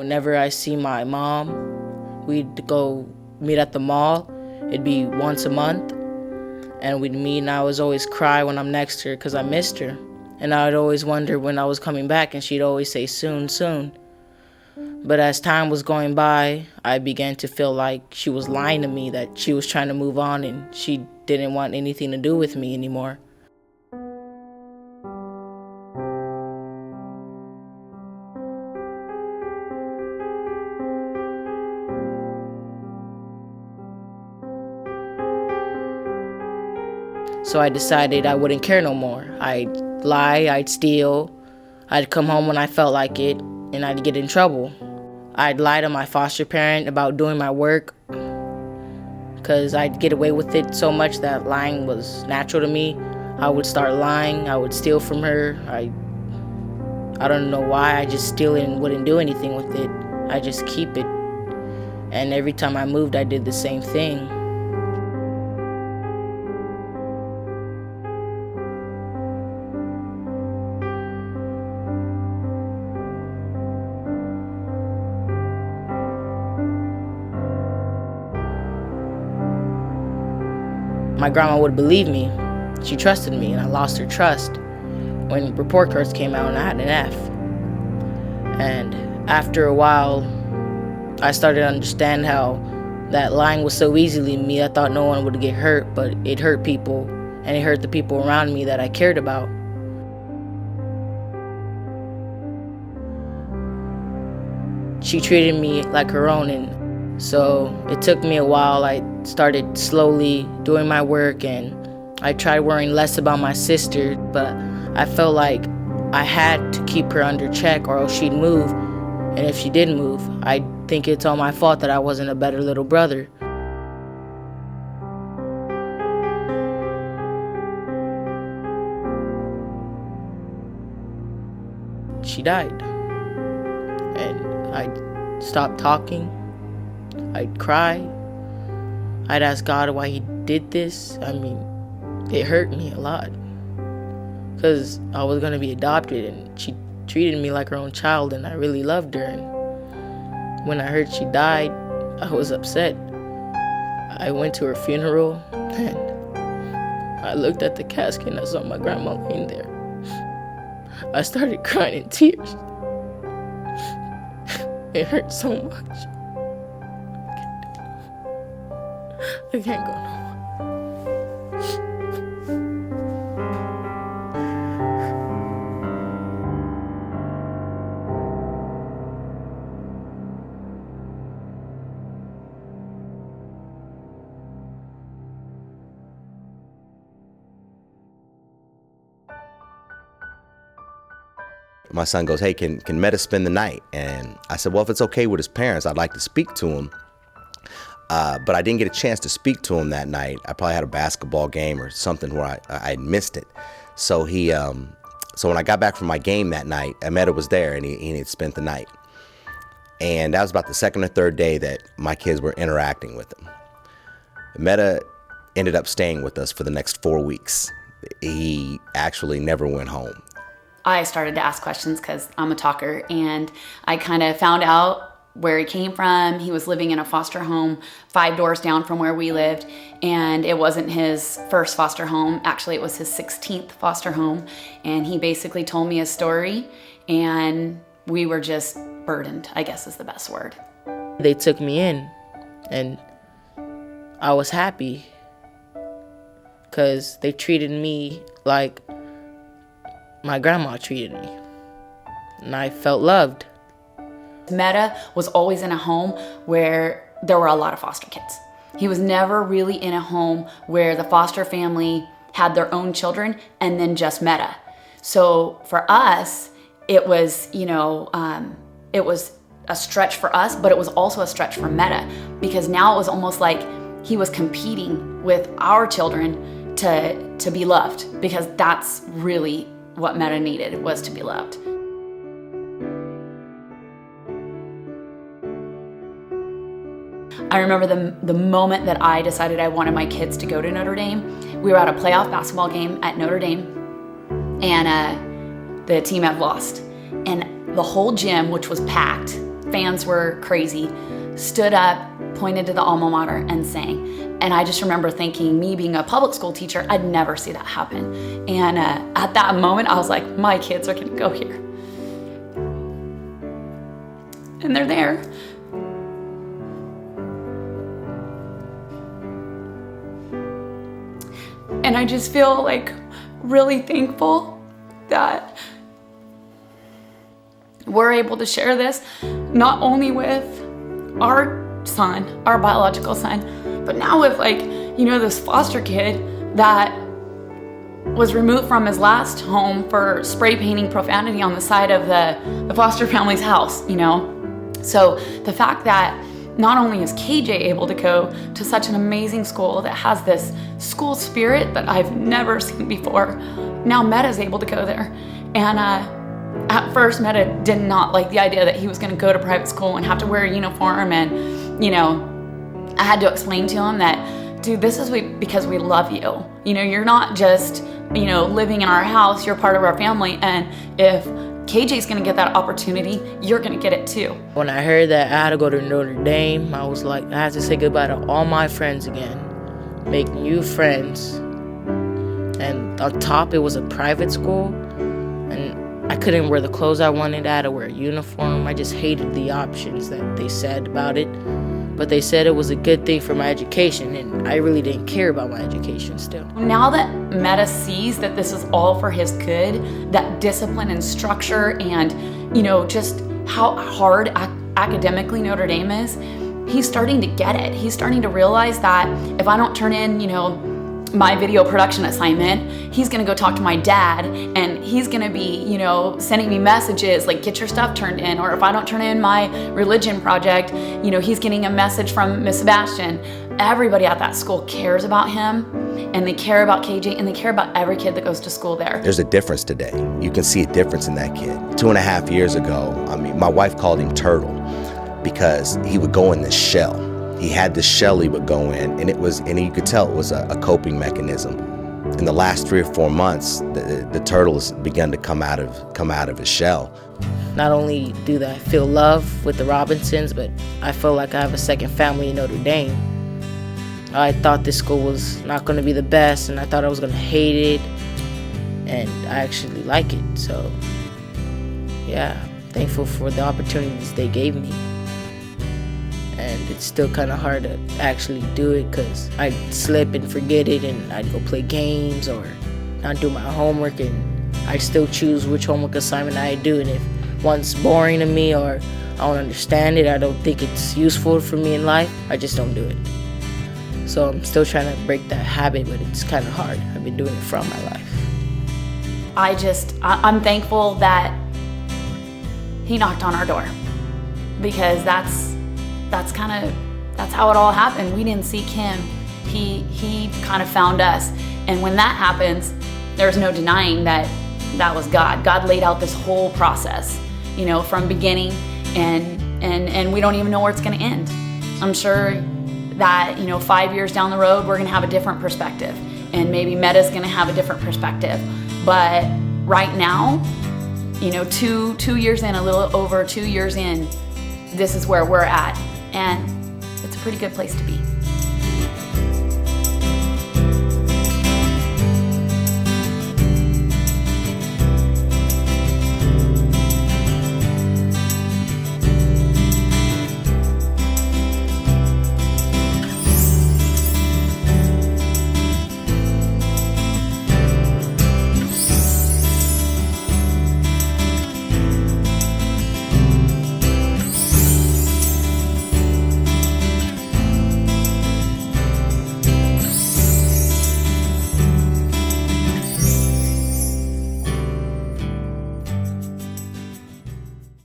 Whenever I see my mom, we'd go meet at the mall. It'd be once a month, and we'd meet, and I was always cry when I'm next to her because I missed her. And I'd always wonder when I was coming back, and she'd always say, soon, soon. But as time was going by, I began to feel like she was lying to me, that she was trying to move on and she didn't want anything to do with me anymore. So I decided I wouldn't care no more. I'd lie, I'd steal, I'd come home when I felt like it, and I'd get in trouble. I'd lie to my foster parent about doing my work because I'd get away with it so much that lying was natural to me. I would start lying, I would steal from her. I don't know why, I just steal it and wouldn't do anything with it. I just keep it. And every time I moved, I did the same thing. My grandma would believe me. She trusted me, and I lost her trust when report cards came out and I had an F. And after a while, I started to understand how that lying was so easy to me. I thought no one would get hurt, but it hurt people, and it hurt the people around me that I cared about. She treated me like her own, and so it took me a while. I started slowly doing my work, and I tried worrying less about my sister, but I felt like I had to keep her under check or else she'd move. And if she did move, I think it's all my fault that I wasn't a better little brother. She died, and I stopped talking. I'd cry. I'd ask God why he did this. I mean, it hurt me a lot because I was going to be adopted, and she treated me like her own child, and I really loved her. And when I heard she died, I was upset. I went to her funeral, and I looked at the casket and I saw my grandma laying there. I started crying in tears. It hurt so much. I can't go no more. My son goes, hey, can Meda spend the night? And I said, well, if it's okay with his parents, I'd like to speak to him. But I didn't get a chance to speak to him that night. I probably had a basketball game or something where I missed it. So so when I got back from my game that night, Meda was there, and he had spent the night. And that was about the second or third day that my kids were interacting with him. Meda ended up staying with us for the next 4 weeks. He actually never went home. I started to ask questions because I'm a talker, and I kind of found out where he came from. He was living in a foster home 5 doors down from where we lived, and it wasn't his first foster home. Actually, it was his 16th foster home, and he basically told me his story, and we were just burdened, I guess is the best word. They took me in, and I was happy because they treated me like my grandma treated me, and I felt loved. Meda was always in a home where there were a lot of foster kids. He was never really in a home where the foster family had their own children and then just Meda. So for us, it was, it was a stretch for us, but it was also a stretch for Meda, because now it was almost like he was competing with our children to be loved, because that's really what Meda needed, was to be loved. I remember the moment that I decided I wanted my kids to go to Notre Dame. We were at a playoff basketball game at Notre Dame, and the team had lost. And the whole gym, which was packed, fans were crazy, stood up, pointed to the alma mater, and sang. And I just remember thinking, me being a public school teacher, I'd never see that happen. And at that moment, I was like, my kids are gonna go here. And they're there. And I just feel like really thankful that we're able to share this not only with our son, our biological son, but now with this foster kid that was removed from his last home for spray painting profanity on the side of the foster family's house, So the fact that not only is KJ able to go to such an amazing school that has this school spirit that I've never seen before, now Meda's able to go there. And at first, Meda did not like the idea that he was gonna go to private school and have to wear a uniform. And, I had to explain to him that, dude, this is because we love you. You're not just, living in our house, you're part of our family. And if KJ's gonna get that opportunity, you're gonna get it too. When I heard that I had to go to Notre Dame, I was like, I had to say goodbye to all my friends again, make new friends. And on top, it was a private school, and I couldn't wear the clothes I wanted. I had to wear a uniform. I just hated the options that they said about it. But they said it was a good thing for my education, and I really didn't care about my education still. Now that Meda sees that this is all for his good, that discipline and structure and, just how hard academically Notre Dame is, he's starting to get it. He's starting to realize that if I don't turn in, my video production assignment, he's gonna go talk to my dad, and he's gonna be, sending me messages like, get your stuff turned in. Or if I don't turn in my religion project, he's getting a message from Miss Sebastian. Everybody at that school cares about him, and they care about KJ, and they care about every kid that goes to school there. There's a difference today. You can see a difference in that kid. 2.5 years ago, my wife called him Turtle because he would go in this shell. He had this shell he would go in, and you could tell it was a coping mechanism. In the last 3 or 4 months, the turtle has begun to come out of his shell. Not only do I feel love with the Robinsons, but I feel like I have a second family in Notre Dame. I thought this school was not going to be the best, and I thought I was going to hate it, and I actually like it. So, yeah, thankful for the opportunities they gave me. And it's still kind of hard to actually do it because I'd slip and forget it, and I'd go play games or not do my homework, and I still choose which homework assignment I do. And if one's boring to me or I don't understand it, I don't think it's useful for me in life, I just don't do it. So I'm still trying to break that habit, but it's kind of hard. I've been doing it throughout my life. I'm thankful that he knocked on our door, because that's how it all happened. We didn't seek him. He kind of found us. And when that happens, there's no denying that was God. God laid out this whole process, from beginning, and we don't even know where it's going to end. I'm sure that, 5 years down the road, we're going to have a different perspective, and maybe Meda's going to have a different perspective. But right now, 2 years in, a little over 2 years in, this is where we're at. And it's a pretty good place to be.